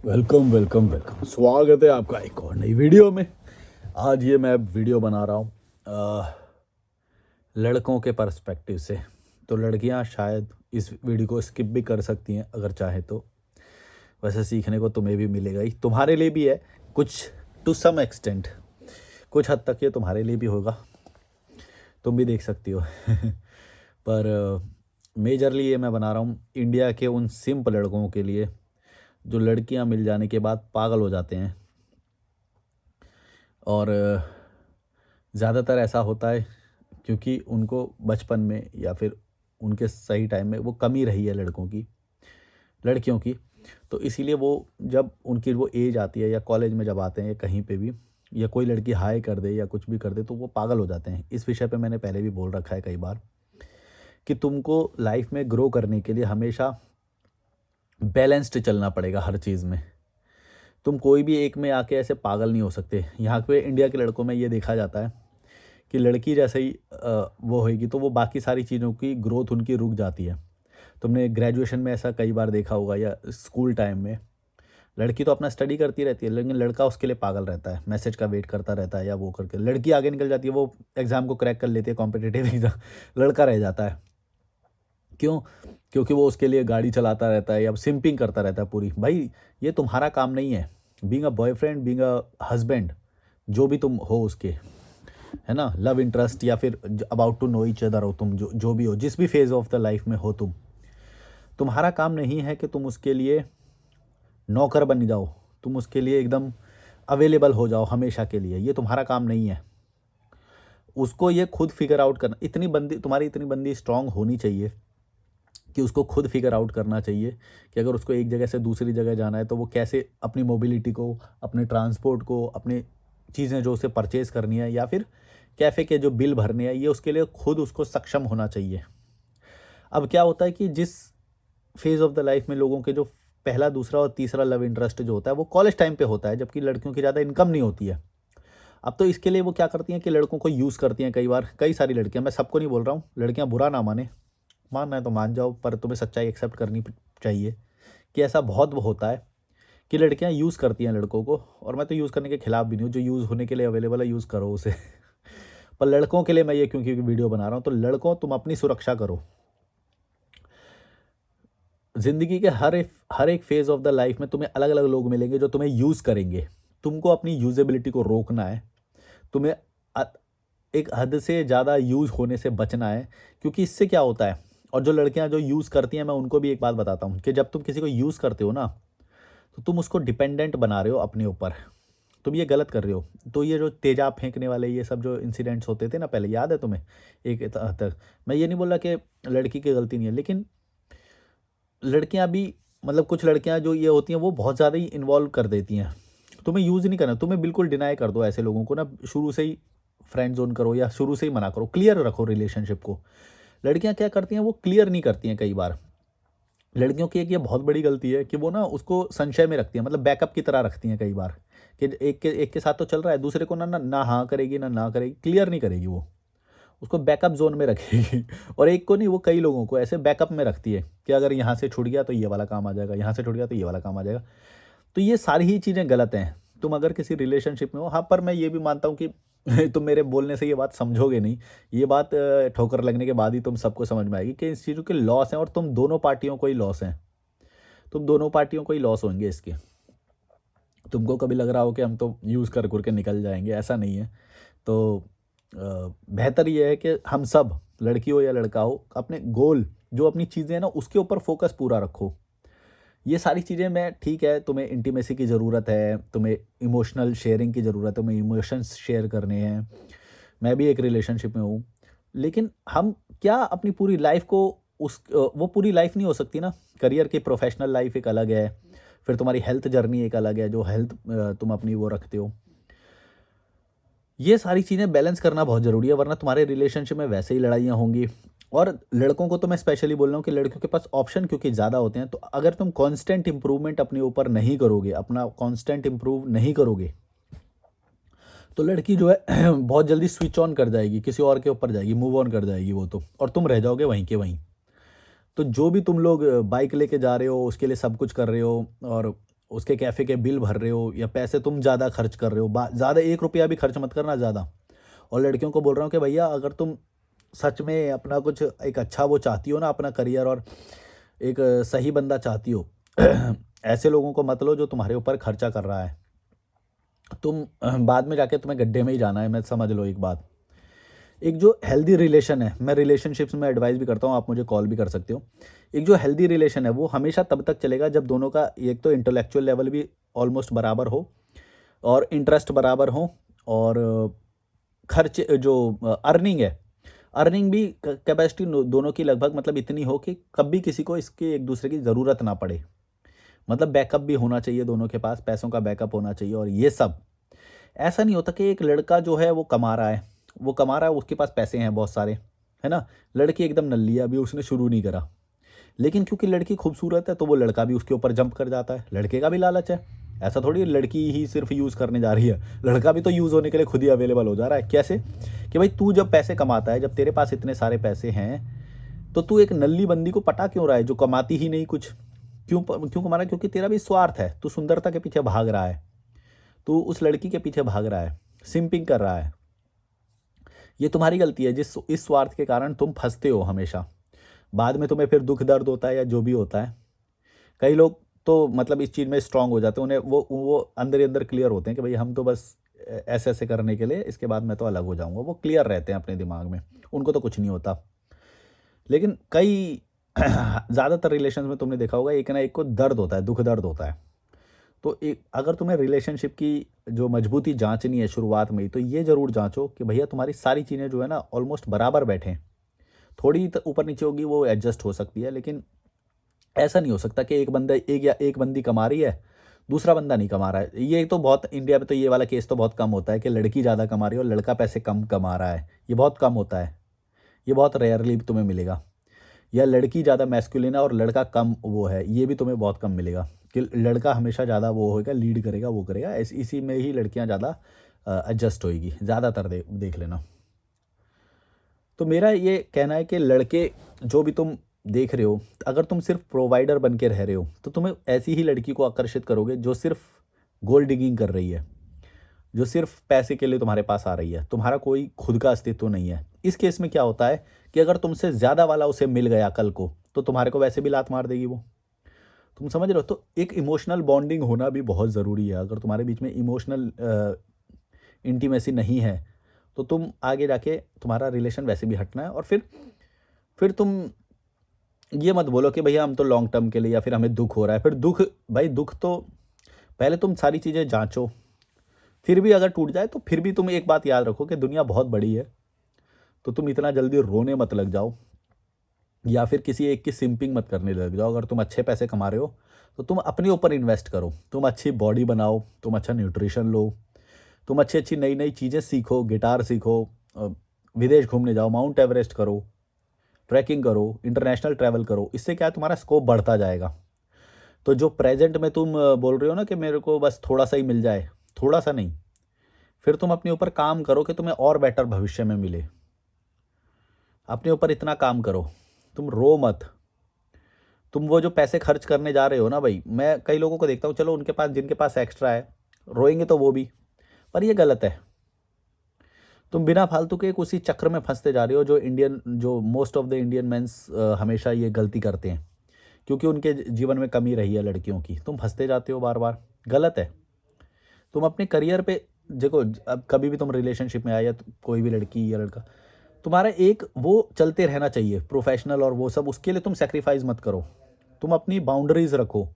Welcome welcome welcome, स्वागत है आपका एक और नई वीडियो में। आज ये मैं वीडियो बना रहा हूँ लड़कों के पर्सपेक्टिव से। तो लड़कियाँ शायद इस वीडियो को स्किप भी कर सकती हैं अगर चाहे तो। वैसे सीखने को तुम्हें भी मिलेगा ही, तुम्हारे लिए भी है कुछ, टू सम एक्सटेंट। कुछ हद तक ये तुम्हारे लिए भी होगा, तुम भी देख सकती हो। पर मेजरली ये मैं बना रहा हूँ इंडिया के उन सिंप लड़कों के लिए जो लड़कियां मिल जाने के बाद पागल हो जाते हैं। और ज़्यादातर ऐसा होता है क्योंकि उनको बचपन में या फिर उनके सही टाइम में वो कमी रही है लड़कियों की। तो इसीलिए वो जब उनकी वो एज आती है या कॉलेज में जब आते हैं या कहीं पे भी, या कोई लड़की हाई कर दे या कुछ भी कर दे तो वो पागल हो जाते हैं। इस विषय पे मैंने पहले भी बोल रखा है कई बार कि तुमको लाइफ में ग्रो करने के लिए हमेशा बैलेंस्ड चलना पड़ेगा हर चीज़ में। तुम कोई भी एक में आके ऐसे पागल नहीं हो सकते। यहाँ पे इंडिया के लड़कों में ये देखा जाता है कि लड़की जैसे ही वो होएगी तो वो बाकी सारी चीज़ों की ग्रोथ उनकी रुक जाती है। तुमने ग्रेजुएशन में ऐसा कई बार देखा होगा, या स्कूल टाइम में लड़की तो अपना स्टडी करती रहती है लेकिन लड़का उसके लिए पागल रहता है, मैसेज का वेट करता रहता है, या वो करके लड़की आगे निकल जाती है, वो एग्ज़ाम को क्रैक कर लेती है, कॉम्पिटिटिव एग्ज़ाम। लड़का रह जाता है। क्यों? क्योंकि वो उसके लिए गाड़ी चलाता रहता है या सिंपिंग करता रहता है पूरी। भाई, ये तुम्हारा काम नहीं है। Being a boyfriend, being a husband, जो भी तुम हो उसके, है ना, लव इंटरेस्ट या फिर about to know each other हो तुम, जो जो भी हो, जिस भी फेज ऑफ द लाइफ में हो तुम, तुम्हारा काम नहीं है कि तुम उसके लिए नौकर बन जाओ, तुम उसके लिए एकदम अवेलेबल हो जाओ हमेशा के लिए। ये तुम्हारा काम नहीं है। उसको ये खुद फिगर आउट करना, इतनी बंदी तुम्हारी, इतनी बंदी स्ट्रांग होनी चाहिए कि उसको खुद फिगर आउट करना चाहिए कि अगर उसको एक जगह से दूसरी जगह जाना है तो वो कैसे अपनी मोबिलिटी को, अपने ट्रांसपोर्ट को, अपनी चीज़ें जो उसे परचेज़ करनी है या फिर कैफ़े के जो बिल भरने हैं, ये उसके लिए खुद उसको सक्षम होना चाहिए। अब क्या होता है कि जिस फेज़ ऑफ द लाइफ में लोगों के जो पहला, दूसरा और तीसरा लव इंटरेस्ट जो होता है वो कॉलेज टाइम पे होता है, जबकि लड़कियों की ज़्यादा इनकम नहीं होती है। अब तो इसके लिए वो क्या करती हैं कि लड़कों को यूज़ करती हैं कई बार, कई सारी लड़कियां, मैं सबको नहीं बोल रहा हूँ, लड़कियां बुरा ना माने, मानना है तो मान जाओ, पर तुम्हें सच्चाई एक्सेप्ट करनी चाहिए कि ऐसा बहुत वो होता है कि लड़कियां यूज़ करती हैं लड़कों को। और मैं तो यूज़ करने के खिलाफ भी नहीं हूँ, जो यूज़ होने के लिए अवेलेबल है यूज़ करो उसे। पर लड़कों के लिए मैं ये क्योंकि वीडियो बना रहा हूँ, तो लड़कों तुम अपनी सुरक्षा करो। ज़िंदगी के हर एक फेज़ ऑफ द लाइफ में तुम्हें अलग अलग लोग मिलेंगे जो तुम्हें यूज़ करेंगे। तुमको अपनी यूजेबिलिटी को रोकना है। तुम्हें अ- एक हद से ज़्यादा यूज़ होने से बचना है, क्योंकि इससे क्या होता है, और जो लड़कियां जो यूज़ करती हैं, मैं उनको भी एक बात बताता हूँ कि जब तुम किसी को यूज़ करते हो ना, तो तुम उसको डिपेंडेंट बना रहे हो अपने ऊपर। तुम ये गलत कर रहे हो। तो ये जो तेजाब फेंकने वाले ये सब जो इंसिडेंट्स होते थे ना पहले, याद है तुम्हें? एक हद तक मैं ये नहीं बोल रहा कि लड़की की गलती नहीं है, लेकिन लड़कियां भी, मतलब कुछ लड़कियां जो ये होती हैं वो बहुत ज़्यादा ही इन्वॉल्व कर देती हैं। तुम्हें यूज़ नहीं करना, तुम्हें बिल्कुल डिनाई कर दो ऐसे लोगों को ना, शुरू से ही फ्रेंड जोन करो या शुरू से ही मना करो, क्लियर रखो रिलेशनशिप को। लड़कियां क्या करती हैं, वो क्लियर नहीं करती हैं कई बार। लड़कियों की एक ये बहुत बड़ी गलती है कि वो ना उसको संशय में रखती हैं, मतलब बैकअप की तरह रखती हैं कई बार, कि एक के साथ तो चल रहा है, दूसरे को ना ना ना हाँ करेगी ना ना करेगी, क्लियर नहीं करेगी वो, उसको बैकअप जोन में रखेगी। और एक को नहीं, वो कई लोगों को ऐसे बैकअप में रखती है कि अगर यहाँ से छूट गया तो ये वाला काम आ जाएगा, यहाँ से छूट गया तो ये वाला काम आ जाएगा। तो ये सारी ही चीज़ें गलत हैं। तुम अगर किसी रिलेशनशिप में हो, हाँ, पर मैं ये भी मानता हूँ कि तुम मेरे बोलने से ये बात समझोगे नहीं। ये बात ठोकर लगने के बाद ही तुम सबको समझ में आएगी कि इस चीज़ों के लॉस हैं, और तुम दोनों पार्टियों को ही लॉस हैं। तुम दोनों पार्टियों को ही लॉस होंगे इसके। तुमको कभी लग रहा हो कि हम तो यूज़ कर कर के निकल जाएंगे, ऐसा नहीं है। तो बेहतर ये है कि हम सब, लड़की हो या लड़का हो, अपने गोल, जो अपनी चीज़ें हैं ना, उसके ऊपर फोकस पूरा रखो। ये सारी चीज़ें, मैं ठीक है, तुम्हें इंटीमेसी की ज़रूरत है, तुम्हें इमोशनल शेयरिंग की ज़रूरत है, तुम्हें इमोशंस शेयर करने हैं, मैं भी एक रिलेशनशिप में हूँ, लेकिन हम क्या अपनी पूरी लाइफ को वो पूरी लाइफ नहीं हो सकती ना। करियर की प्रोफेशनल लाइफ एक अलग है, फिर तुम्हारी हेल्थ जर्नी एक अलग है, जो हेल्थ तुम अपनी वो रखते हो। ये सारी चीज़ें बैलेंस करना बहुत ज़रूरी है, वरना तुम्हारे रिलेशनशिप में वैसे ही लड़ाइयाँ होंगी। और लड़कों को तो मैं स्पेशली बोल रहा हूँ कि लड़कियों के पास ऑप्शन क्योंकि ज़्यादा होते हैं, तो अगर तुम कांस्टेंट इंप्रूवमेंट अपने ऊपर नहीं करोगे, अपना कांस्टेंट इंप्रूव नहीं करोगे, तो लड़की जो है बहुत जल्दी स्विच ऑन कर जाएगी, किसी और के ऊपर जाएगी, मूव ऑन कर जाएगी वो तो, और तुम रह जाओगे वहीं के वहीं। तो जो भी तुम लोग बाइक लेके जा रहे हो, उसके लिए सब कुछ कर रहे हो, और उसके कैफ़े के बिल भर रहे हो या पैसे तुम ज़्यादा खर्च कर रहे हो, ज़्यादा 1 रुपया भी खर्च मत करना ज़्यादा। और लड़कियों को बोल रहा हूँ कि भैया अगर तुम सच में अपना कुछ एक अच्छा वो चाहती हो ना, अपना करियर और एक सही बंदा चाहती हो, ऐसे लोगों को मत लो जो तुम्हारे ऊपर खर्चा कर रहा है। तुम बाद में जाके तुम्हें गड्ढे में ही जाना है, मैं समझ लो एक बात। एक जो हेल्दी रिलेशन है, मैं रिलेशनशिप्स में एडवाइस भी करता हूँ, आप मुझे कॉल भी कर सकते हो। एक जो हेल्दी रिलेशन है वो हमेशा तब तक चलेगा जब दोनों का एक तो इंटेलेक्चुअल लेवल भी ऑलमोस्ट बराबर हो और इंटरेस्ट बराबर हो, और खर्च जो अर्निंग है, अर्निंग भी कैपेसिटी दोनों की लगभग मतलब इतनी हो कि कभी किसी को इसकी एक दूसरे की ज़रूरत ना पड़े। मतलब बैकअप भी होना चाहिए दोनों के पास, पैसों का बैकअप होना चाहिए। और ये सब ऐसा नहीं होता कि एक लड़का जो है वो कमा रहा है, उसके पास पैसे हैं बहुत सारे, है ना? लड़की एकदम नल्ली है, अभी उसने शुरू नहीं करा, लेकिन क्योंकि लड़की खूबसूरत है तो वो लड़का भी उसके ऊपर जंप कर जाता है। लड़के का भी लालच है, ऐसा थोड़ी है लड़की ही सिर्फ यूज़ करने जा रही है, लड़का भी तो यूज़ होने के लिए खुद ही अवेलेबल हो जा रहा है। कैसे? कि भाई तू जब पैसे कमाता है, जब तेरे पास इतने सारे पैसे हैं, तो तू एक नल्ली बंदी को पटा क्यों रहा है जो कमाती ही नहीं कुछ? क्यों कमा रहा है? क्योंकि तेरा भी स्वार्थ है, तू सुंदरता के पीछे भाग रहा है, तू उस लड़की के पीछे भाग रहा है, सिंपिंग कर रहा है। ये तुम्हारी गलती है, जिस इस स्वार्थ के कारण तुम फंसते हो हमेशा। बाद में तुम्हें फिर दुख दर्द होता है या जो भी होता है। कई लोग तो मतलब इस चीज़ में स्ट्रांग हो जाते हैं, उन्हें वो अंदर ही अंदर क्लियर होते हैं कि भाई हम तो बस ऐसे ऐसे करने के लिए, इसके बाद मैं तो अलग हो जाऊंगा। वो क्लियर रहते हैं अपने दिमाग में, उनको तो कुछ नहीं होता। लेकिन कई ज़्यादातर रिलेशन में तुमने देखा होगा एक ना एक को दर्द होता है, दुख दर्द होता है। तो एक अगर तुम्हें रिलेशनशिप की जो मजबूती जांचनी है शुरुआत में ही, तो ये ज़रूर जांचो कि भैया तुम्हारी सारी चीज़ें जो है ना ऑलमोस्ट बराबर बैठें। थोड़ी ऊपर नीचे होगी वो एडजस्ट हो सकती है, लेकिन ऐसा नहीं हो सकता कि एक बंदी कमा रही है, दूसरा बंदा नहीं कमा रहा है। ये तो बहुत इंडिया में तो ये वाला केस तो बहुत कम होता है कि लड़की ज़्यादा कमा रही है और लड़का पैसे कम कमा रहा है। ये बहुत कम होता है, ये बहुत रेयरली तुम्हें मिलेगा। या लड़की ज़्यादा मैस्कुलिन है और लड़का कम वो है, ये भी तुम्हें बहुत कम मिलेगा कि लड़का हमेशा ज़्यादा वो होएगा, लीड करेगा, वो करेगा। इसी में ही लड़कियां ज़्यादा एडजस्ट होएगी, ज़्यादातर देख लेना। तो मेरा ये कहना है कि लड़के जो भी तुम देख रहे हो, अगर तुम सिर्फ प्रोवाइडर बन के रह रहे हो तो तुम्हें ऐसी ही लड़की को आकर्षित करोगे जो सिर्फ गोल्ड डिगिंग कर रही है, जो सिर्फ पैसे के लिए तुम्हारे पास आ रही है, तुम्हारा कोई खुद का अस्तित्व नहीं है। इस केस में क्या होता है कि अगर तुमसे ज़्यादा वाला उसे मिल गया कल को, तो तुम्हारे को वैसे भी लात मार देगी वो। तुम समझ रहे हो? तो एक इमोशनल बॉन्डिंग होना भी बहुत ज़रूरी है। अगर तुम्हारे बीच में इमोशनल इंटीमेसी नहीं है तो तुम आगे जाके तुम्हारा रिलेशन वैसे भी हटना है। और फिर तुम ये मत बोलो कि भैया हम तो लॉन्ग टर्म के लिए, या फिर हमें दुख हो रहा है। फिर दुख, भाई दुख तो पहले तुम सारी चीज़ें जांचो, फिर भी अगर टूट जाए तो फिर भी तुम एक बात याद रखो कि दुनिया बहुत बड़ी है, तो तुम इतना जल्दी रोने मत लग जाओ या फिर किसी एक की सिंपिंग मत करने लग जाओ। अगर तुम अच्छे पैसे कमा रहे हो तो तुम अपने ऊपर इन्वेस्ट करो, तुम अच्छी बॉडी बनाओ, तुम अच्छा न्यूट्रिशन लो, तुम अच्छी अच्छी नई नई चीज़ें सीखो, गिटार सीखो, विदेश घूमने जाओ, माउंट एवरेस्ट करो, ट्रैकिंग करो, इंटरनेशनल ट्रैवल करो। इससे क्या है, तुम्हारा स्कोप बढ़ता जाएगा। तो जो प्रेजेंट में तुम बोल रहे हो ना कि मेरे को बस थोड़ा सा ही मिल जाए, थोड़ा सा नहीं, फिर तुम अपने ऊपर काम करो कि तुम्हें और बेटर भविष्य में मिले। अपने ऊपर इतना काम करो, तुम रो मत। तुम वो जो पैसे खर्च करने जा रहे हो ना भाई, मैं कई लोगों को देखता हूँ, चलो उनके पास, जिनके पास एक्स्ट्रा है, रोएंगे तो वो भी, पर ये गलत है। तुम बिना फालतू के एक उसी चक्र में फंसते जा रहे हो जो most of the Indian mains हमेशा ये गलती करते हैं, क्योंकि उनके जीवन में कमी रही है लड़कियों की। तुम फंसते जाते हो बार बार, गलत है। तुम अपने करियर पे देखो, अब कभी भी तुम रिलेशनशिप में आए या कोई भी लड़की या लड़का, तुम्हारा एक वो चलते रहना चाहिए प्रोफेशनल और वो सब, उसके लिए तुम सेक्रीफाइस मत करो। तुम अपनी बाउंड्रीज रखो,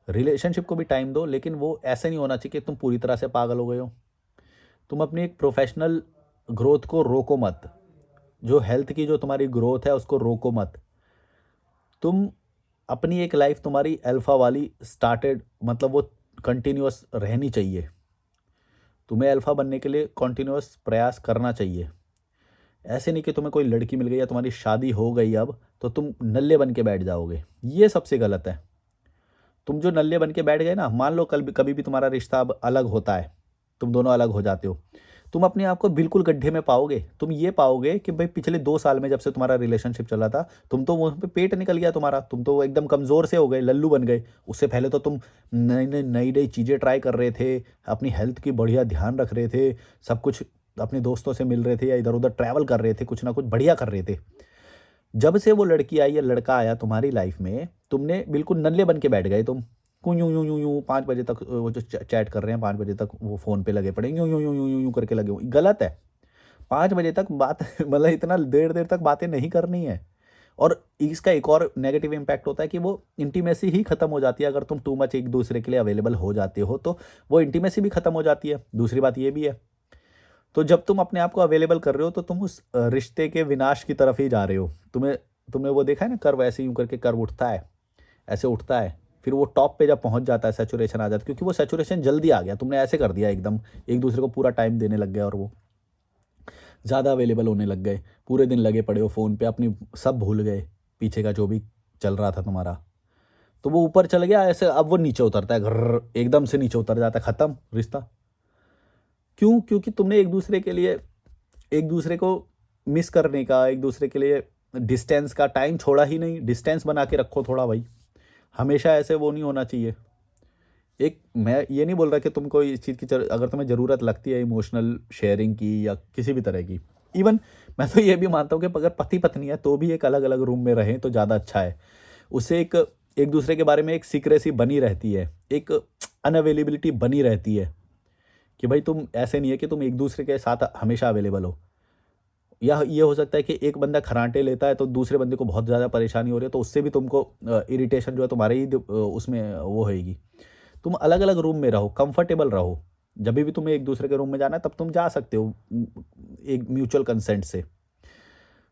रिलेशनशिप को भी टाइम दो, लेकिन वो ऐसे नहीं होना चाहिए कि तुम पूरी तरह से पागल हो गए हो। तुम अपनी एक प्रोफेशनल ग्रोथ को रोको मत, जो हेल्थ की जो तुम्हारी ग्रोथ है उसको रोको मत। तुम अपनी एक लाइफ तुम्हारी अल्फा वाली स्टार्टेड, मतलब वो कंटिन्यूअस रहनी चाहिए। तुम्हें अल्फा बनने के लिए कंटिन्यूअस प्रयास करना चाहिए। ऐसे नहीं कि तुम्हें कोई लड़की मिल गई या तुम्हारी शादी हो गई अब तो तुम नल्ले बन के बैठ जाओगे, ये सबसे गलत है। तुम जो नल्ले बन के बैठ गए ना, मान लो कल भी कभी भी तुम्हारा रिश्ता अब अलग होता है, तुम दोनों अलग हो जाते हो, तुम अपने आप को बिल्कुल गड्ढे में पाओगे। तुम ये पाओगे कि भाई पिछले 2 साल में जब से तुम्हारा रिलेशनशिप चला था, तुम तो वहाँ पे पेट निकल गया तुम्हारा, तुम तो एकदम कमज़ोर से हो गए, लल्लू बन गए। उससे पहले तो तुम नई-नई चीज़ें ट्राई कर रहे थे, अपनी हेल्थ की बढ़िया ध्यान रख रहे थे, सब कुछ अपने दोस्तों से मिल रहे थे या इधर-उधर ट्रैवल कर रहे थे, कुछ ना कुछ बढ़िया कर रहे थे। जब से वो लड़की आई या लड़का आया तुम्हारी लाइफ में, तुमने बिल्कुल नल्ले बन के बैठ गए तुम। यूँ, यूँ, यूँ, यूँ, यूँ 5 बजे तक वो जो चैट कर रहे हैं, 5 बजे तक वो फ़ोन पे लगे पड़े हैं, यूँ, यूँ, यूँ, यूँ, यूँ, यूँ करके लगे हुए, गलत है। 5 बजे तक बात मतलब इतना देर-देर तक बातें नहीं करनी है। और इसका एक और नेगेटिव इम्पैक्ट होता है कि वो इंटीमेसी ही खत्म हो जाती है। अगर तुम टू मच एक-दूसरे के लिए अवेलेबल हो जाते हो, तो वो इंटीमेसी भी खत्म हो जाती है। दूसरी बात ये भी है, तो जब तुम अपने आप को अवेलेबल कर रहे हो, तो तुम उस रिश्ते के विनाश की तरफ ही जा रहे हो। तुमने वो देखा है ना, कर्व ऐसे यूँ करके कर्व उठता है, ऐसे उठता है, फिर वो टॉप पे जब पहुँच जाता है, सैचुरेशन आ जाता है, क्योंकि वो सैचुरेशन जल्दी आ गया, तुमने ऐसे कर दिया एकदम, एक-दूसरे को पूरा टाइम देने लग गए और वो ज़्यादा अवेलेबल होने लग गए। पूरे दिन लगे पड़े हो फ़ोन पे, अपनी सब भूल गए, पीछे का जो भी चल रहा था तुम्हारा। तो वो ऊपर चल गया ऐसे, अब वो नीचे उतरता है, घर्र एकदम से नीचे उतर जाता है, खत्म रिश्ता। क्यों? क्योंकि तुमने एक-दूसरे के लिए, एक-दूसरे को मिस करने का, एक-दूसरे के लिए डिस्टेंस का टाइम छोड़ा ही नहीं। डिस्टेंस बना के रखो थोड़ा भाई, हमेशा ऐसे वो नहीं होना चाहिए। एक मैं ये नहीं बोल रहा कि तुमको इस चीज़ की अगर तुम्हें ज़रूरत लगती है इमोशनल शेयरिंग की या किसी भी तरह की, इवन मैं तो ये भी मानता हूँ कि अगर पति-पत्नी है तो भी एक अलग-अलग रूम में रहें तो ज़्यादा अच्छा है। उससे एक-दूसरे के बारे में एक सीक्रेसी बनी रहती है, एक अनअवेलेबिलिटी बनी रहती है कि भाई तुम ऐसे नहीं है कि तुम एक-दूसरे के साथ हमेशा अवेलेबल हो। या ये हो सकता है कि एक बंदा खर्राटे लेता है तो दूसरे बंदे को बहुत ज़्यादा परेशानी हो रही है, तो उससे भी तुमको इरिटेशन जो है तुम्हारे ही उसमें वो होएगी। तुम अलग-अलग रूम में रहो, कंफर्टेबल रहो। जभी भी तुम्हें एक-दूसरे के रूम में जाना है तब तुम जा सकते हो एक म्यूचुअल कंसेंट से।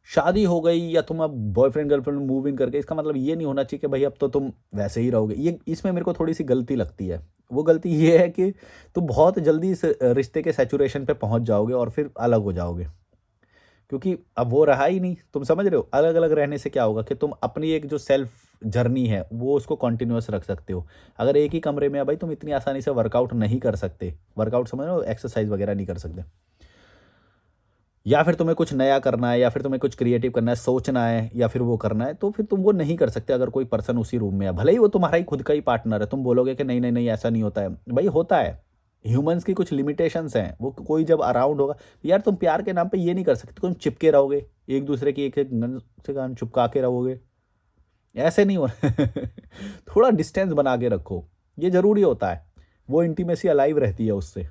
शादी हो गई या तुम अब बॉयफ्रेंड गर्लफ्रेंड में मूव इन कर गए, इसका मतलब ये नहीं होना चाहिए कि भाई अब तो तुम वैसे ही रहोगे। ये इसमें मेरे को थोड़ी-सी गलती लगती है। वो गलती ये है कि तुम बहुत जल्दी इस रिश्ते के सैचुरेशन पे पहुँच जाओगे और फिर अलग हो जाओगे। क्योंकि अब वो रहा ही नहीं, तुम समझ रहे हो? अलग-अलग रहने से क्या होगा कि तुम अपनी एक जो सेल्फ जर्नी है, वो उसको कंटिन्यूअस रख सकते हो। अगर एक ही कमरे में है भाई, तुम इतनी आसानी से वर्कआउट नहीं कर सकते। वर्कआउट समझ रहे हो? एक्सरसाइज़ वगैरह नहीं कर सकते। या फिर तुम्हें कुछ नया करना है या फिर तुम्हें कुछ क्रिएटिव करना है, सोचना है या फिर वो करना है, तो फिर तुम वो नहीं कर सकते अगर कोई पर्सन उसी रूम में है। भले ही वो तुम्हारा ही खुद का ही पार्टनर है, तुम बोलोगे कि नहीं, नहीं, नहीं ऐसा नहीं होता है। भई होता है। ह्यूमन्स की कुछ लिमिटेशंस हैं, वो कोई जब अराउंड होगा, यार तुम प्यार के नाम पे ये नहीं कर सकते, तुम चिपके रहोगे, एक-दूसरे की एक-एक गन से कान चिपका के रहोगे, ऐसे नहीं हो थोड़ा डिस्टेंस बना के रखो, ये ज़रूरी होता है। वो इंटीमेसी अलाइव रहती है उससे।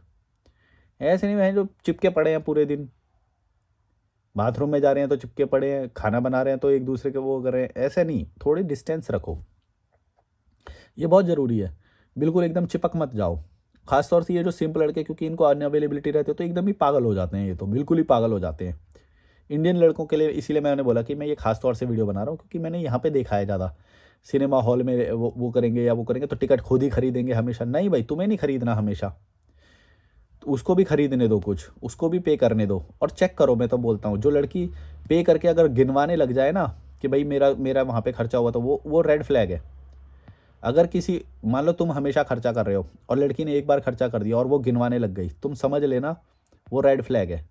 ऐसे नहीं है जो चिपके पड़े हैं पूरे दिन, बाथरूम में जा रहे हैं तो चिपके पड़े हैं, खाना बना रहे हैं तो एक-दूसरे के वो कर रहे हैं, ऐसे नहीं, थोड़ी डिस्टेंस रखो। ये बहुत ज़रूरी है। बिल्कुल एकदम चिपक मत जाओ। ख़ास तौर से ये जो सिंपल लड़के, क्योंकि इनको अनअवेलेबिलिटी रहती है तो एकदम ही पागल हो जाते हैं ये तो, बिल्कुल ही पागल हो जाते हैं। इंडियन लड़कों के लिए इसीलिए मैंने बोला कि मैं ये ख़ास तौर से वीडियो बना रहा हूँ, क्योंकि मैंने यहाँ पे देखा है ज़्यादा। सिनेमा हॉल में वो करेंगे या वो करेंगे तो टिकट खुद ही खरीदेंगे हमेशा। नहीं भाई, तुम्हें नहीं खरीदना हमेशा। तो उसको भी खरीदने दो कुछ, उसको भी पे करने दो और चेक करो। मैं तो बोलता हूँ जो लड़की पे करके अगर गिनवाने लग जाए ना कि भाई मेरा मेरा वहाँ पे खर्चा हुआ, तो वो रेड फ्लैग है। अगर किसी, मान लो तुम हमेशा खर्चा कर रहे हो और लड़की ने एक बार खर्चा कर दिया और वो गिनवाने लग गई, तुम समझ लेना वो रेड फ्लैग है।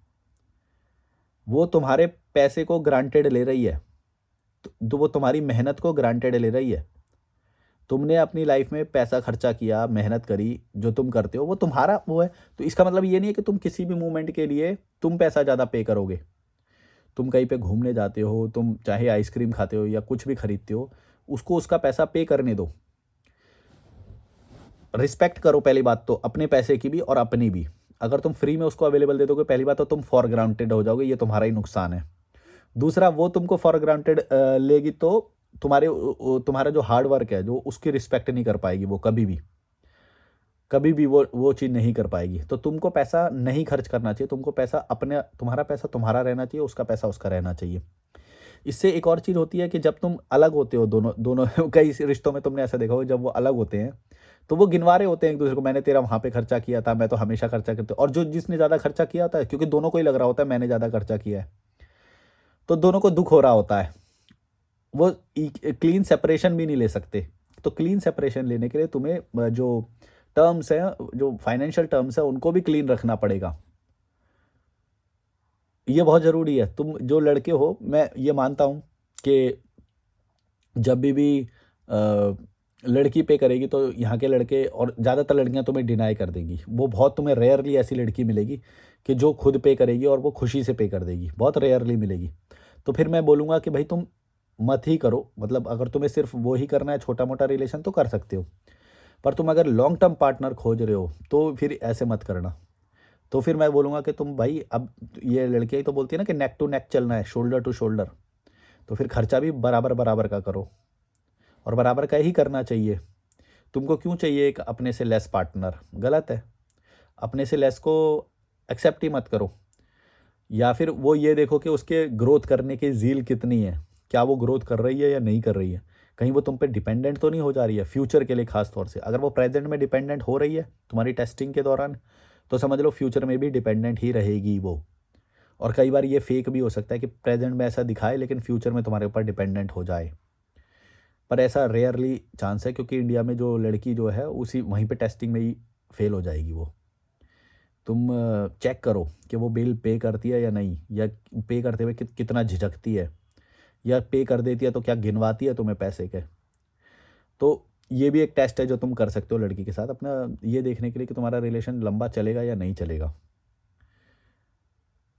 वो तुम्हारे पैसे को ग्रांटेड ले रही है, तो वो तुम्हारी मेहनत को ग्रांटेड ले रही है। तुमने अपनी लाइफ में पैसा खर्चा किया, मेहनत करी, जो तुम करते हो वो तुम्हारा वो है। तो इसका मतलब ये नहीं है कि तुम किसी भी मूवमेंट के लिए तुम पैसा ज़्यादा पे करोगे। तुम कहीं पे घूमने जाते हो, तुम चाहे आइसक्रीम खाते हो या कुछ भी खरीदते हो, उसको उसका पैसा पे करने दो। रिस्पेक्ट करो पहली बात तो, अपने पैसे की भी और अपनी भी। अगर तुम फ्री में उसको अवेलेबल दे दोगे, पहली बात तो तुम फॉर ग्रांटेड हो जाओगे, ये तुम्हारा ही नुकसान है। दूसरा, वो तुमको फॉर ग्रांटेड लेगी तो तुम्हारा जो हार्ड वर्क है, जो उसकी रिस्पेक्ट नहीं कर पाएगी वो कभी भी। कभी भी वो चीज़ नहीं कर पाएगी। तो तुमको पैसा नहीं खर्च करना चाहिए, तुमको पैसा अपने, तुम्हारा पैसा तुम्हारा रहना चाहिए, उसका पैसा उसका रहना चाहिए। इससे एक और चीज़ होती है कि जब तुम अलग होते हो दोनों दोनों कई रिश्तों में तुमने ऐसा देखा होगा, जब वो अलग होते हैं तो वो गिनवा रहे होते हैं एक दूसरे को, मैंने तेरा वहाँ पे खर्चा किया था, मैं तो हमेशा खर्चा करता हूँ। और जो जिसने ज़्यादा खर्चा किया होता है, क्योंकि दोनों को ही लग रहा होता है मैंने ज़्यादा खर्चा किया है, तो दोनों को दुख हो रहा होता है। वो क्लीन सेपरेशन भी नहीं ले सकते। तो क्लीन सेपरेशन लेने के लिए तुम्हें जो टर्म्स हैं, जो फाइनेंशियल टर्म्स हैं, उनको भी क्लीन रखना पड़ेगा। ये बहुत ज़रूरी है। तुम जो लड़के हो, मैं ये मानता हूँ कि जब भी लड़की पे करेगी तो यहाँ के लड़के और ज़्यादातर लड़कियाँ तुम्हें डिनाई कर देंगी। वो बहुत तुम्हें रेयरली ऐसी लड़की मिलेगी कि जो खुद पे करेगी और वो खुशी से पे कर देगी, बहुत रेयरली मिलेगी। तो फिर मैं बोलूँगा कि भाई तुम मत ही करो। मतलब अगर तुम्हें सिर्फ वो ही करना है, छोटा-मोटा रिलेशन, तो कर सकते हो। पर तुम अगर लॉन्ग टर्म पार्टनर खोज रहे हो तो फिर ऐसे मत करना। तो फिर मैं बोलूँगा कि तुम भाई, अब ये लड़कियाँ ही तो बोलती है ना कि नेक टू नेक चलना है, शोल्डर टू शोल्डर। तो फिर खर्चा भी बराबर-बराबर का करो और बराबर का ही करना चाहिए। तुमको क्यों चाहिए एक अपने से लेस पार्टनर? गलत है। अपने से लेस को एक्सेप्ट ही मत करो। या फिर वो ये देखो कि उसके ग्रोथ करने की ज़ील कितनी है। क्या वो ग्रोथ कर रही है या नहीं कर रही है? कहीं वो तुम पे डिपेंडेंट तो नहीं हो जा रही है फ्यूचर के लिए ख़ास तौर से? अगर वो प्रेज़ेंट में डिपेंडेंट हो रही है तुम्हारी टेस्टिंग के दौरान, तो समझ लो फ्यूचर में भी डिपेंडेंट ही रहेगी वो। और कई बार ये फ़ेक भी हो सकता है कि प्रेज़ेंट में ऐसा दिखाए लेकिन फ्यूचर में तुम्हारे ऊपर डिपेंडेंट हो जाए। पर ऐसा रेयरली चांस है, क्योंकि इंडिया में जो लड़की जो है उसी वहीं पे टेस्टिंग में ही फ़ेल हो जाएगी वो। तुम चेक करो कि वो बिल पे करती है या नहीं, या पे करते हुए कितना झिझकती है, या पे कर देती है तो क्या गिनवाती है तुम्हें पैसे के। तो ये भी एक टेस्ट है जो तुम कर सकते हो लड़की के साथ अपना, ये देखने के लिए कि तुम्हारा रिलेशन लंबा चलेगा या नहीं चलेगा।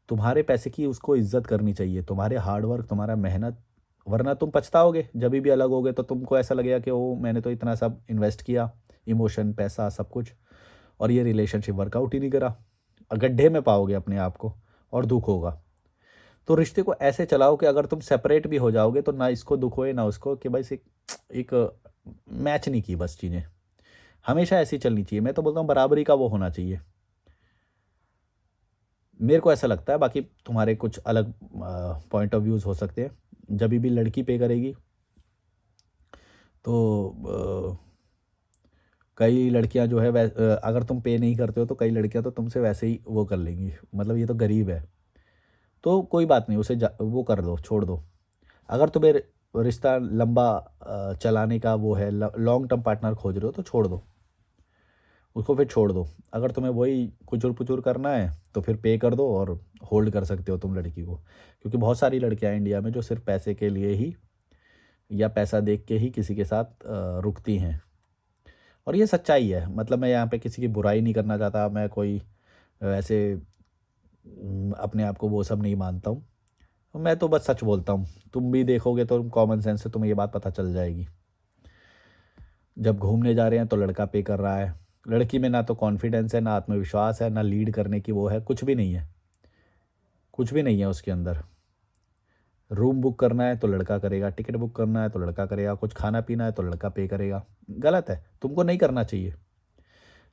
तुम्हारे पैसे की उसको इज्जत करनी चाहिए, तुम्हारे हार्ड वर्क, तुम्हारा मेहनत। वरना तुम पछताओगे जब भी अलग होगे, तो तुमको ऐसा लगेगा कि ओ मैंने तो इतना सब इन्वेस्ट किया, इमोशन, पैसा, सब कुछ, और ये रिलेशनशिप वर्कआउट ही नहीं करा। गड्ढे में पाओगे अपने आप को और दुख होगा। तो रिश्ते को ऐसे चलाओ कि अगर तुम सेपरेट भी हो जाओगे तो ना इसको दुख होए ना उसको, कि बस एक मैच नहीं की बस चीज़ें। हमेशा ऐसी चलनी चाहिए। मैं तो बोलता हूँ बराबरी का वो होना चाहिए। मेरे को ऐसा लगता है, बाकी तुम्हारे कुछ अलग पॉइंट ऑफ व्यूज़ हो सकते हैं। जब भी लड़की पे करेगी तो कई लड़कियां जो है अगर तुम पे नहीं करते हो तो कई लड़कियां तो तुमसे वैसे ही वो कर लेंगी, मतलब ये तो गरीब है। तो कोई बात नहीं, उसे वो कर दो, छोड़ दो। अगर तुम्हें रिश्ता लंबा चलाने का वो है, लॉन्ग टर्म पार्टनर खोज रहे हो, तो छोड़ दो उसको, फिर छोड़ दो। अगर तुम्हें वही कुचुर पुचुर करना है तो फिर पे कर दो और होल्ड कर सकते हो तुम लड़की को, क्योंकि बहुत सारी लड़कियां हैं इंडिया में जो सिर्फ पैसे के लिए ही या पैसा देख के ही किसी के साथ रुकती हैं। और ये सच्चाई है। मतलब मैं यहाँ पे किसी की बुराई नहीं करना चाहता, मैं कोई ऐसे अपने आप को वो सब नहीं मानता हूँ। मैं तो बस सच बोलता हूँ। तुम भी देखोगे तो कॉमन सेंस से तुम्हें ये बात पता चल जाएगी। जब घूमने जा रहे हैं तो लड़का पे कर रहा है, लड़की में ना तो कॉन्फिडेंस है, ना आत्मविश्वास है, ना लीड करने की वो है, कुछ भी नहीं है। कुछ भी नहीं है उसके अंदर। रूम बुक करना है तो लड़का करेगा, टिकट बुक करना है तो लड़का करेगा, कुछ खाना पीना है तो लड़का पे करेगा। गलत है, तुमको नहीं करना चाहिए।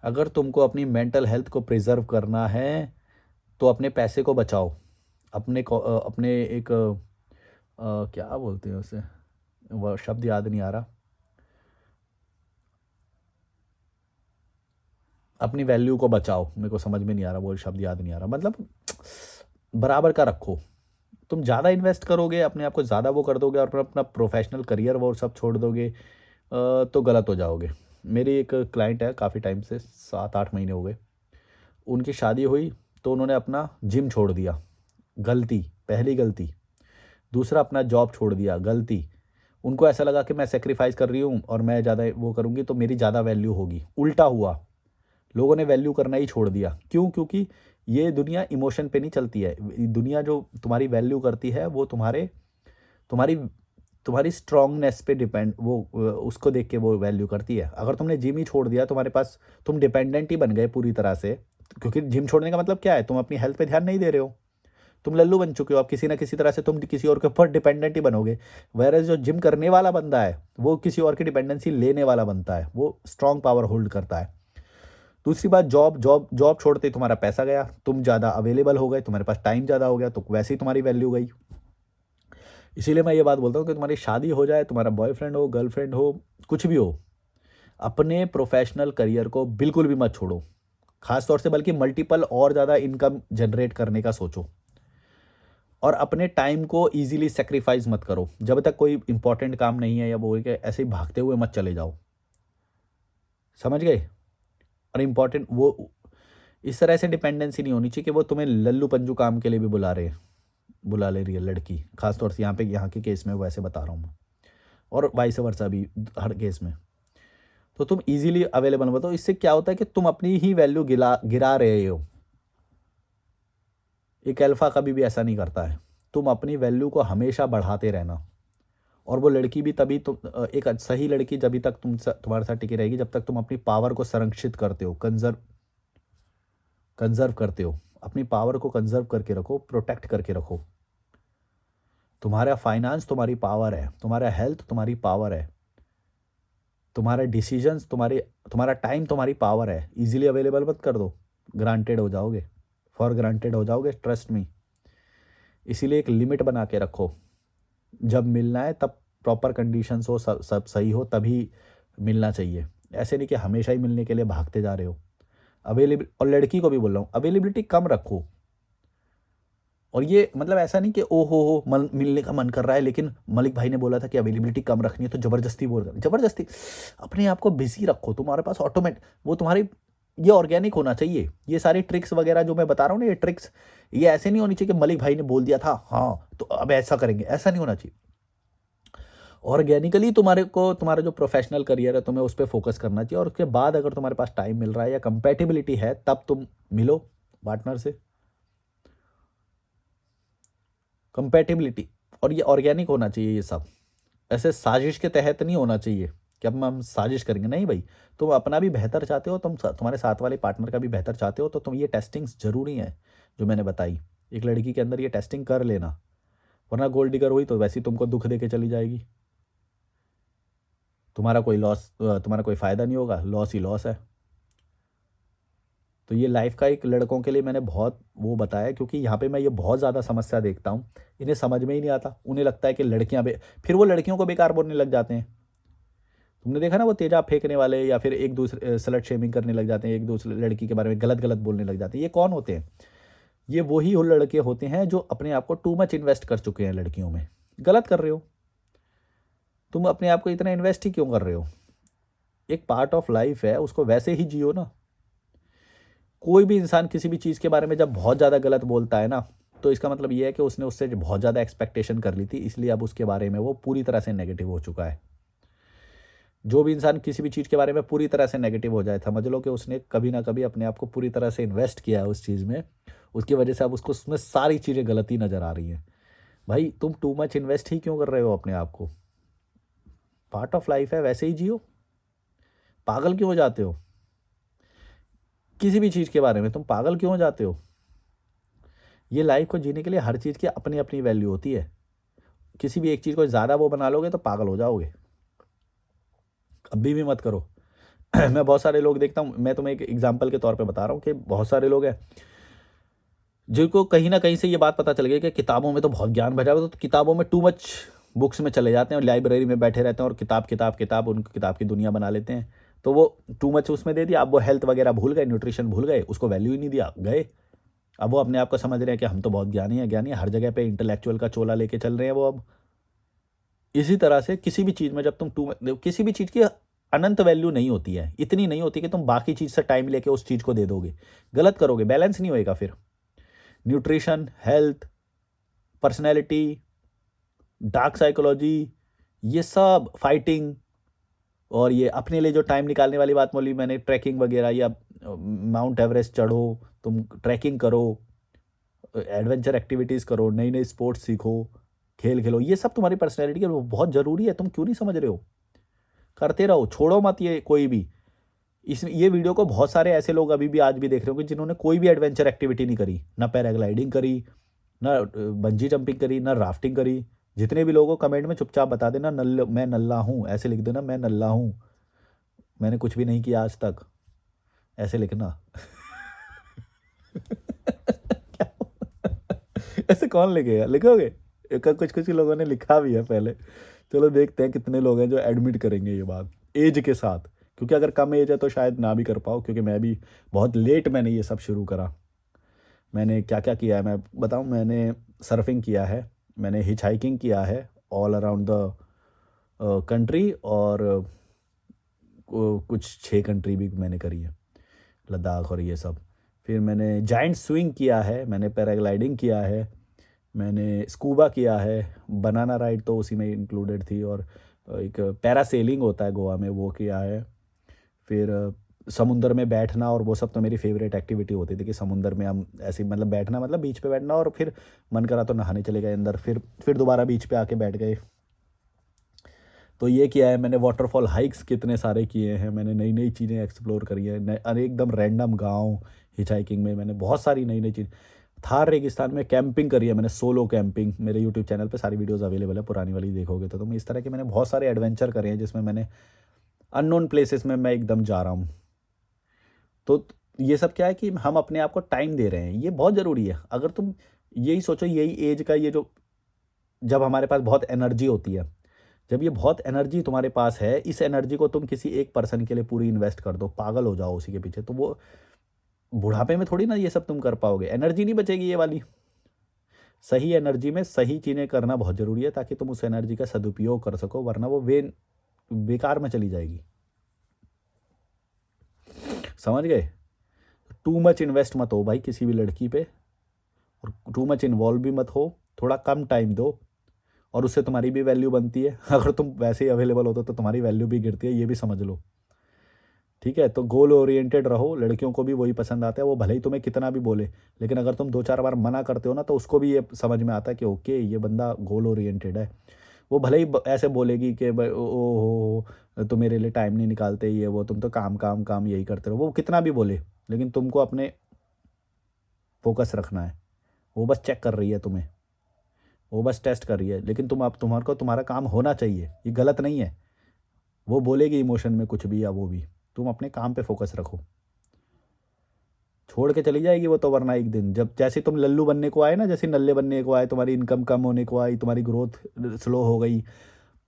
अगर तुमको अपनी मेंटल हेल्थ को प्रिजर्व करना है तो अपने पैसे को बचाओ। अपने एक क्या बोलते हैं उसे, वह शब्द याद नहीं आ रहा। अपनी वैल्यू को बचाओ, मेरे को समझ में नहीं आ रहा, वो शब्द याद नहीं आ रहा। मतलब बराबर का रखो। तुम ज़्यादा इन्वेस्ट करोगे, अपने आप को ज़्यादा वो कर दोगे और अपना अपना प्रोफेशनल करियर वो सब छोड़ दोगे, तो गलत हो जाओगे। मेरी एक क्लाइंट है, काफ़ी टाइम से 7-8 महीने हो गए, उनकी शादी हुई तो उन्होंने अपना जिम छोड़ दिया, गलती, पहली गलती। दूसरा, अपना जॉब छोड़ दिया, गलती। उनको ऐसा लगा कि मैं सेक्रीफाइस कर रही हूँ और मैं ज़्यादा वो करूँगी तो मेरी ज़्यादा वैल्यू होगी। उल्टा हुआ, लोगों ने वैल्यू करना ही छोड़ दिया। क्यों? क्योंकि ये दुनिया इमोशन पे नहीं चलती है। दुनिया जो तुम्हारी वैल्यू करती है वो तुम्हारी तुम्हारी स्ट्रांगनेस पे डिपेंड, वो उसको देख के वो वैल्यू करती है। अगर तुमने जिम ही छोड़ दिया, तुम्हारे पास, तुम डिपेंडेंट ही बन गए पूरी तरह से। क्योंकि जिम छोड़ने का मतलब क्या है? तुम अपनी हेल्थ पे ध्यान नहीं दे रहे हो, तुम लल्लू बन चुके हो। अब किसी ना किसी तरह से तुम किसी और के ऊपर डिपेंडेंट ही बनोगे। वैरस जो जिम करने वाला बंदा है वो किसी और की डिपेंडेंसी लेने वाला बनता है, वो स्ट्रांग पावर होल्ड करता है। दूसरी बात, जॉब जॉब जॉब छोड़ते ही तुम्हारा पैसा गया, तुम ज़्यादा अवेलेबल हो गए, तुम्हारे पास टाइम ज़्यादा हो गया, तो वैसे ही तुम्हारी वैल्यू गई। इसीलिए मैं ये बात बोलता हूँ कि तुम्हारी शादी हो जाए, तुम्हारा बॉयफ्रेंड हो, गर्लफ्रेंड हो, कुछ भी हो, अपने प्रोफेशनल करियर को बिल्कुल भी मत छोड़ो। खास तौर से बल्कि मल्टीपल और ज़्यादा इनकम जनरेट करने का सोचो। और अपने टाइम को ईजिली सेक्रीफाइस मत करो। जब तक कोई इंपॉर्टेंट काम नहीं है या बोल के ऐसे ही भागते हुए मत चले जाओ। समझ गए? और इम्पॉर्टेंट वो, इस तरह से डिपेंडेंसी नहीं होनी चाहिए कि वो तुम्हें लल्लू पंजू काम के लिए भी बुला रहे हैं। बुला ले रही है लड़की, खासतौर से यहाँ के केस में वैसे बता रहा हूँ मैं, और वाइस वर्सा भी हर केस में। तो तुम इजीली अवेलेबल बताओ, इससे क्या होता है कि तुम अपनी ही वैल्यू गिरा रहे हो। एक अल्फा कभी भी ऐसा नहीं करता है, तुम अपनी वैल्यू को हमेशा बढ़ाते रहना। और वो लड़की भी तभी तुम एक सही लड़की जब तक तुम्हारे साथ टिकी रहेगी जब तक तुम अपनी पावर को संरक्षित करते हो, कंजर्व करते हो। अपनी पावर को कंजर्व करके रखो, प्रोटेक्ट करके रखो। तुम्हारा फाइनेंस तुम्हारी पावर है, तुम्हारा हेल्थ तुम्हारी पावर है, तुम्हारे डिसीजंस तुम्हारा टाइम तुम्हारी पावर है। इजीली अवेलेबल मत कर दो, ग्रांटेड हो जाओगे, फॉर ग्रांटेड हो जाओगे, ट्रस्ट मी। इसीलिए एक लिमिट बना के रखो, जब मिलना है तब प्रॉपर कंडीशंस हो, सब सही हो तभी मिलना चाहिए। ऐसे नहीं कि हमेशा ही मिलने के लिए भागते जा रहे हो। अवेलेबल, और लड़की को भी बोल रहा हूँ, अवेलेबिलिटी कम रखो। और ये मतलब ऐसा नहीं कि ओ हो मिलने का मन कर रहा है लेकिन मलिक भाई ने बोला था कि अवेलेबिलिटी कम रखनी है तो ज़बरदस्ती बोल रहा है। ज़बरदस्ती अपने आप को बिजी रखो, तुम्हारे पास ऑटोमेट वो तुम्हारी ये ऑर्गेनिक होना चाहिए। ये सारी ट्रिक्स वगैरह जो मैं बता रहा हूँ ना, ये ट्रिक्स ये ऐसे नहीं होनी चाहिए कि मलिक भाई ने बोल दिया था हाँ तो अब ऐसा करेंगे, ऐसा नहीं होना चाहिए। ऑर्गेनिकली तुम्हारा जो प्रोफेशनल करियर है तुम्हें उस पर फोकस करना चाहिए, और उसके बाद अगर तुम्हारे पास टाइम मिल रहा है या कंपेटिबिलिटी है तब तुम मिलो पार्टनर से। कंपेटिबिलिटी, और ये ऑर्गेनिक होना चाहिए। ये सब ऐसे साजिश के तहत नहीं होना चाहिए कि अब हम साजिश करेंगे, नहीं भाई। तुम अपना भी बेहतर चाहते हो, तुम्हारे साथ वाले पार्टनर का भी बेहतर चाहते हो, तो तुम ये टेस्टिंग्स जरूरी है जो मैंने बताई। एक लड़की के अंदर ये टेस्टिंग कर लेना, वरना गोल्ड डिगर हुई तो वैसे ही तुमको दुख दे के चली जाएगी। तुम्हारा कोई फ़ायदा नहीं होगा, लॉस ही लॉस है। तो ये लाइफ का एक लड़कों के लिए मैंने बहुत वो बताया, क्योंकि यहाँ पे मैं ये बहुत ज़्यादा समस्या देखता हूँ। इन्हें समझ में ही नहीं आता, उन्हें लगता है कि फिर वो लड़कियों को बेकार बोलने लग जाते हैं। तुमने देखा ना, वो तेजाब फेंकने वाले या फिर एक दूसरे स्लट शेमिंग करने लग जाते हैं, एक दूसरे लड़की के बारे में गलत गलत बोलने लग जाते हैं। ये कौन होते हैं? ये वही वो लड़के होते हैं जो अपने आप को टू मच इन्वेस्ट कर चुके हैं लड़कियों में। गलत कर रहे हो, तुम अपने आप को इतना इन्वेस्ट ही क्यों कर रहे हो? एक पार्ट ऑफ लाइफ है, उसको वैसे ही जियो ना। कोई भी इंसान किसी भी चीज़ के बारे में जब बहुत ज़्यादा गलत बोलता है ना, तो इसका मतलब ये है कि उसने उससे बहुत ज़्यादा एक्सपेक्टेशन कर ली थी, इसलिए अब उसके बारे में वो पूरी तरह से नेगेटिव हो चुका है। जो भी इंसान किसी भी चीज़ के बारे में पूरी तरह से नेगेटिव हो जाए, समझ लो कि उसने कभी ना कभी अपने आप को पूरी तरह से इन्वेस्ट किया है उस चीज़ में। उसकी वजह से अब उसको उसमें सारी चीज़ें गलत ही नज़र आ रही हैं। भाई तुम टू मच इन्वेस्ट ही क्यों कर रहे हो अपने आप को? पार्ट ऑफ लाइफ है, वैसे ही जियो। पागल क्यों हो जाते हो किसी भी चीज़ के बारे में? तुम पागल क्यों हो जाते हो? ये लाइफ को जीने के लिए हर चीज़ की अपनी अपनी वैल्यू होती है। किसी भी एक चीज़ को ज़्यादा वो बना लोगे तो पागल हो जाओगे। कभी भी मत करो। मैं बहुत सारे लोग देखता हूँ, मैं तुम्हें एक एग्जांपल के तौर पे बता रहा हूँ कि बहुत सारे लोग हैं जिनको कहीं ना कहीं से ये बात पता चल गई कि किताबों में तो बहुत ज्ञान भरा हुआ है, तो किताबों में टू मच बुक्स में चले जाते हैं और लाइब्रेरी में बैठे रहते हैं और किताब किताब किताब उनको किताब की दुनिया बना लेते हैं। तो वो टू मच उसमें दे दिया, अब वो हेल्थ वगैरह भूल गए, न्यूट्रिशन भूल गए, उसको वैल्यू ही नहीं दिया, गए। अब वो अपने आप को समझ रहे हैं कि हम तो बहुत ज्ञानी है, हर जगह पे इंटेलेक्चुअल का चोला लेके चल रहे हैं वो अब। इसी तरह से किसी भी चीज़ में जब तुम किसी भी चीज़ की अनंत वैल्यू नहीं होती है, इतनी नहीं होती कि तुम बाकी चीज़ से टाइम लेके उस चीज़ को दे दोगे। गलत करोगे, बैलेंस नहीं होएगा फिर। Nutrition, health, personality, dark psychology, ये सब फाइटिंग, और ये अपने लिए जो टाइम निकालने वाली बात बोली मैंने, ट्रैकिंग वगैरह, या माउंट एवरेस्ट चढ़ो, तुम ट्रैकिंग करो, एडवेंचर एक्टिविटीज़ करो, नई नई स्पोर्ट्स सीखो, खेल खेलो, ये सब तुम्हारी पर्सनैलिटी के लिए बहुत ज़रूरी है। तुम क्यों नहीं समझ रहे हो? करते रहो, छोड़ो मत ये कोई भी। ये वीडियो को बहुत सारे ऐसे लोग अभी भी आज भी देख रहे होंगे जिन्होंने कोई भी एडवेंचर एक्टिविटी नहीं करी, ना पैराग्लाइडिंग करी, ना बंजी जंपिंग करी, ना राफ्टिंग करी। जितने भी लोगों, कमेंट में चुपचाप बता देना मैं नल्ला हूँ, ऐसे लिख देना, मैं नल्ला हूँ, मैंने कुछ भी नहीं किया आज तक, ऐसे लिखना। ऐसे कौन लिखेगा? लिखोगे? कुछ कुछ लोगों ने लिखा भी है पहले। चलो देखते हैं कितने लोग हैं जो एडमिट करेंगे ये बात एज के साथ, क्योंकि अगर कम एज है तो शायद ना भी कर पाओ, क्योंकि मैं भी बहुत लेट मैंने ये सब शुरू करा। मैंने क्या क्या किया है मैं बताऊं? मैंने सर्फिंग किया है, मैंने हिच हाइकिंग किया है ऑल अराउंड द कंट्री, और कुछ 6 कंट्री भी मैंने करी है, लद्दाख और ये सब। फिर मैंने जाइंट स्विंग किया है, मैंने पैराग्लाइडिंग किया है, मैंने स्कूबा किया है, बनाना राइड तो उसी में इंक्लूडेड थी, और एक पैरासेलिंग होता है गोवा में, वो किया है। फिर समुंदर में बैठना और वो सब तो मेरी फेवरेट एक्टिविटी होती थी कि समुंदर में हम ऐसे ही मतलब बैठना, मतलब बीच पे बैठना, और फिर मन करा तो नहाने चले गए अंदर, फिर दोबारा बीच पे आके बैठ गए। तो ये किया है मैंने। वाटरफॉल हाइक्स कितने सारे किए हैं मैंने, नई नई चीज़ें एक्सप्लोर करी हैं, अरे एकदम रैंडम गांव हिचहाइकिंग में मैंने बहुत सारी नई नई चीज़। थार रेगिस्तान में कैंपिंग करी है मैंने, सोलो कैंपिंग। मेरे यूट्यूब चैनल पे सारी वीडियोस अवेलेबल है, पुरानी वाली देखोगे तो तुम। इस तरह के मैंने बहुत सारे एडवेंचर करे हैं जिसमें मैंने अननोन प्लेसेस में मैं एकदम जा रहा हूँ। तो ये सब क्या है कि हम अपने आप को टाइम दे रहे हैं, ये बहुत ज़रूरी है। अगर तुम यही सोचो, यही एज का ये जो, जब हमारे पास बहुत एनर्जी होती है, जब ये बहुत एनर्जी तुम्हारे पास है, इस एनर्जी को तुम किसी एक पर्सन के लिए पूरी इन्वेस्ट कर दो, पागल हो जाओ उसी के पीछे, तो वो बुढ़ापे में थोड़ी ना ये सब तुम कर पाओगे, एनर्जी नहीं बचेगी ये वाली। सही एनर्जी में सही चीज़ें करना बहुत ज़रूरी है ताकि तुम उस एनर्जी का सदुपयोग कर सको, वरना वो बेकार में चली जाएगी। समझ गए? टू मच इन्वेस्ट मत हो भाई किसी भी लड़की पे, और टू मच इन्वॉल्व भी मत हो, थोड़ा कम टाइम दो, और उससे तुम्हारी भी वैल्यू बनती है। अगर तुम वैसे ही अवेलेबल हो तो तुम्हारी वैल्यू भी गिरती है, ये भी समझ लो। ठीक है, तो गोल ओरिएंटेड रहो, लड़कियों को भी वही पसंद आता है, वो भले ही तुम्हें कितना भी बोले, लेकिन अगर तुम दो चार बार मना करते हो ना, तो उसको भी ये समझ में आता है कि ओके ये बंदा गोल ओरिएंटेड है। वो भले ही ऐसे बोलेगी कि ओ तो मेरे लिए टाइम नहीं निकालते, ये वो, तुम तो काम काम काम यही करते रहो, वो कितना भी बोले, लेकिन तुमको अपने फोकस रखना है। वो बस चेक कर रही है तुम्हें, वो बस टेस्ट कर रही है, लेकिन तुम, अब तुम्हारे को तुम्हारा काम होना चाहिए, ये गलत नहीं है। वो बोलेगी इमोशन में कुछ भी, या वो भी, तुम अपने काम पे फोकस रखो। छोड़ के चली जाएगी वो तो, वरना एक दिन जब जैसे तुम लल्लू बनने को आए ना, जैसे नल्ले बनने को आए, तुम्हारी इनकम कम होने को आई, तुम्हारी ग्रोथ स्लो हो गई,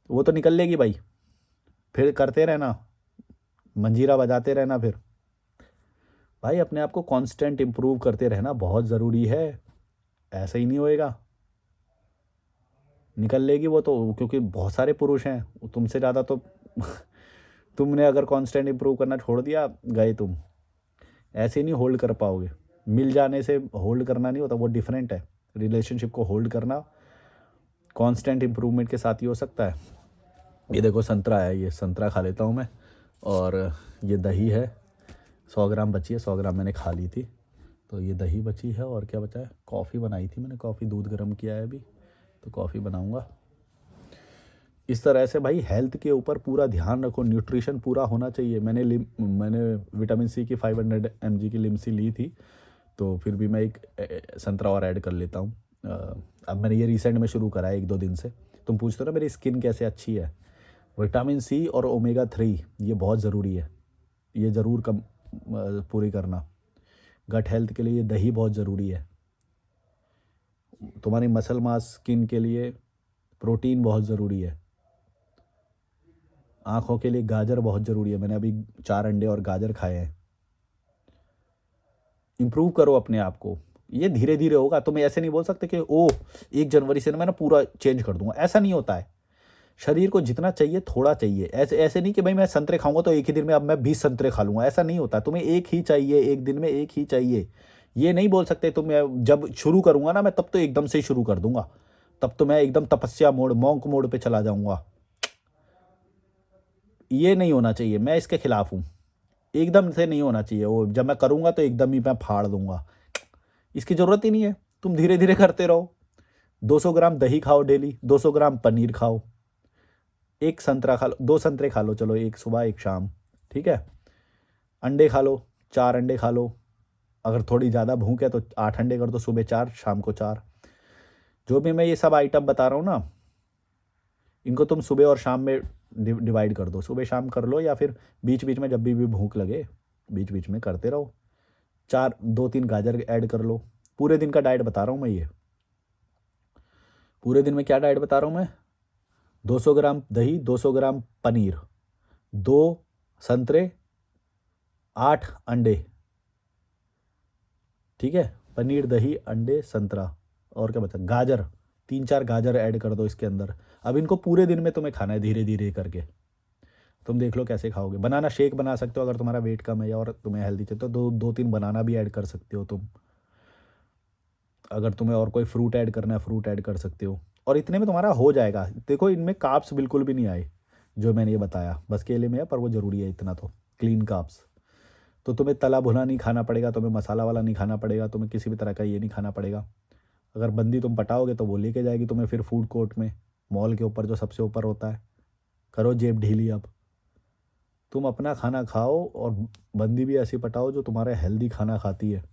वो तो निकल लेगी भाई। फिर करते रहना, मंजीरा बजाते रहना फिर। भाई अपने आप को कांस्टेंट इम्प्रूव करते रहना बहुत ज़रूरी है, ऐसे ही नहीं होएगा, निकल लेगी वो तो, क्योंकि बहुत सारे पुरुष हैं तुमसे ज़्यादा तो। तुमने अगर कांस्टेंट इम्प्रूव करना छोड़ दिया, गए तुम, ऐसे नहीं होल्ड कर पाओगे। मिल जाने से होल्ड करना नहीं होता, वो डिफरेंट है। रिलेशनशिप को होल्ड करना कांस्टेंट इम्प्रूवमेंट के साथ ही हो सकता है। ये देखो संतरा है, ये संतरा खा लेता हूँ मैं, और ये दही है, 100 ग्राम बची है, 100 ग्राम मैंने खा ली थी, तो ये दही बची है। और क्या बचा है? कॉफ़ी बनाई थी मैंने, कॉफ़ी, दूध गर्म किया है अभी, तो कॉफ़ी बनाऊँगा। इस तरह से भाई हेल्थ के ऊपर पूरा ध्यान रखो, न्यूट्रिशन पूरा होना चाहिए। मैंने विटामिन सी की 500 mg की लिमसी ली थी, तो फिर भी मैं एक संतरा और ऐड कर लेता हूँ। अब मैंने ये रिसेंट में शुरू करा है 1-2 दिन से। तुम पूछते हो ना मेरी स्किन कैसे अच्छी है, विटामिन सी और ओमेगा 3 ये बहुत ज़रूरी है, ये ज़रूर कम पूरी करना। गट हेल्थ के लिए ये दही बहुत ज़रूरी है। तुम्हारी मसल मास स्किन के लिए प्रोटीन बहुत ज़रूरी है। आँखों के लिए गाजर बहुत ज़रूरी है, मैंने अभी 4 अंडे और गाजर खाए हैं। इम्प्रूव करो अपने आप को, ये धीरे धीरे होगा। तुम ऐसे नहीं बोल सकते कि ओह 1 जनवरी से ना मैं ना पूरा चेंज कर दूंगा, ऐसा नहीं होता है। शरीर को जितना चाहिए थोड़ा चाहिए, ऐसे ऐसे नहीं कि भाई मैं संतरे खाऊंगा तो एक ही दिन में अब मैं 20 संतरे खा लूंगा, ऐसा नहीं होता। तुम्हें एक ही चाहिए, एक दिन में एक ही चाहिए। ये नहीं बोल सकते तुम, मैं जब शुरू करूंगा ना मैं तब तो एकदम से ही शुरू कर दूंगा, तब तो मैं एकदम तपस्या मोड, मॉन्क मोड पे चला जाऊंगा। ये नहीं होना चाहिए, मैं इसके खिलाफ हूँ। एकदम से नहीं होना चाहिए, वो जब मैं करूँगा तो एकदम ही मैं फाड़ दूंगा, इसकी ज़रूरत ही नहीं है। तुम धीरे धीरे करते रहो। 200 ग्राम दही खाओ डेली, 200 ग्राम पनीर खाओ, एक संतरा खा लो, 2 संतरे खा लो, चलो एक सुबह एक शाम, ठीक है। अंडे खा लो, 4 अंडे खा लो, अगर थोड़ी ज़्यादा भूख है तो 8 अंडे कर दो, सुबह 4 शाम को 4। जो भी मैं ये सब आइटम बता रहा हूँ ना, इनको तुम सुबह और शाम में डिवाइड कर दो, सुबह शाम कर लो, या फिर बीच बीच में जब भी भूख लगे बीच बीच में करते रहो। 2-3 गाजर ऐड कर लो। पूरे दिन का डाइट बता रहा हूँ मैं ये, पूरे दिन में क्या डाइट बता रहा हूँ मैं? 200 ग्राम दही, 200 ग्राम पनीर, 2 संतरे, 8 अंडे, ठीक है। पनीर, दही, अंडे, संतरा, और क्या बता, गाजर, 3-4 गाजर ऐड कर दो इसके अंदर। अब इनको पूरे दिन में तुम्हें खाना है धीरे धीरे करके। तुम देख लो कैसे खाओगे। बनाना शेक बना सकते हो अगर तुम्हारा वेट कम है और तुम्हें हेल्दी चाहिए, तो 2-3 बनाना भी ऐड कर सकते हो तुम। अगर तुम्हें और कोई फ्रूट ऐड करना है फ्रूट ऐड कर सकते हो, और इतने में तुम्हारा हो जाएगा। देखो इनमें कार्ब्स बिल्कुल भी नहीं आए जो मैंने ये बताया, बस केले में है, पर वो ज़रूरी है इतना तो, क्लीन कार्ब्स। तो तुम्हें तला भुना नहीं खाना पड़ेगा, तुम्हें मसाला वाला नहीं खाना पड़ेगा, तुम्हें किसी भी तरह का ये नहीं खाना पड़ेगा। अगर बंदी तुम पटाओगे तो वो लेके जाएगी तुम्हें फिर फूड कोर्ट में, मॉल के ऊपर जो सबसे ऊपर होता है। करो जेब ढीली अब, तुम अपना खाना खाओ और बंदी भी ऐसी पटाओ जो तुम्हारा हेल्दी खाना खाती है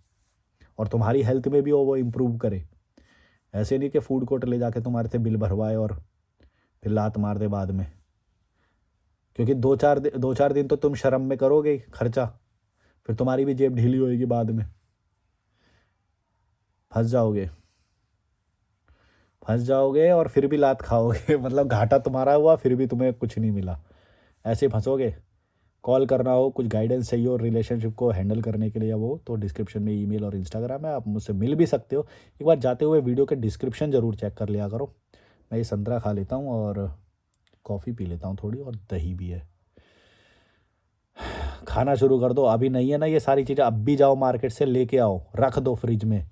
और तुम्हारी हेल्थ में भी वो इम्प्रूव करे। ऐसे नहीं कि फूड कोर्ट ले जाके तुम्हारे से बिल भरवाए और फिर लात मार दे बाद में, क्योंकि 2-4 दिन तो तुम शर्म में करोगे ही खर्चा, फिर तुम्हारी भी जेब ढीली होएगी बाद में, फंस जाओगे, फंस जाओगे और फिर भी लात खाओगे मतलब घाटा तुम्हारा हुआ फिर भी तुम्हें कुछ नहीं मिला, ऐसे फंसोगे। कॉल करना हो, कुछ गाइडेंस चाहिए और रिलेशनशिप को हैंडल करने के लिए वो, तो डिस्क्रिप्शन में ईमेल और इंस्टाग्राम है, आप मुझसे मिल भी सकते हो। एक बार जाते हुए वीडियो के डिस्क्रिप्शन ज़रूर चेक कर लिया करो। मैं ये संतरा खा लेता हूँ और कॉफ़ी पी लेता हूँ थोड़ी, और दही भी है। खाना शुरू कर दो, अभी नहीं है ना ये सारी चीज़ें, अब भी जाओ मार्केट से लेके आओ, रख दो फ्रिज में,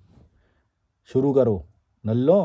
शुरू करो नल्लो।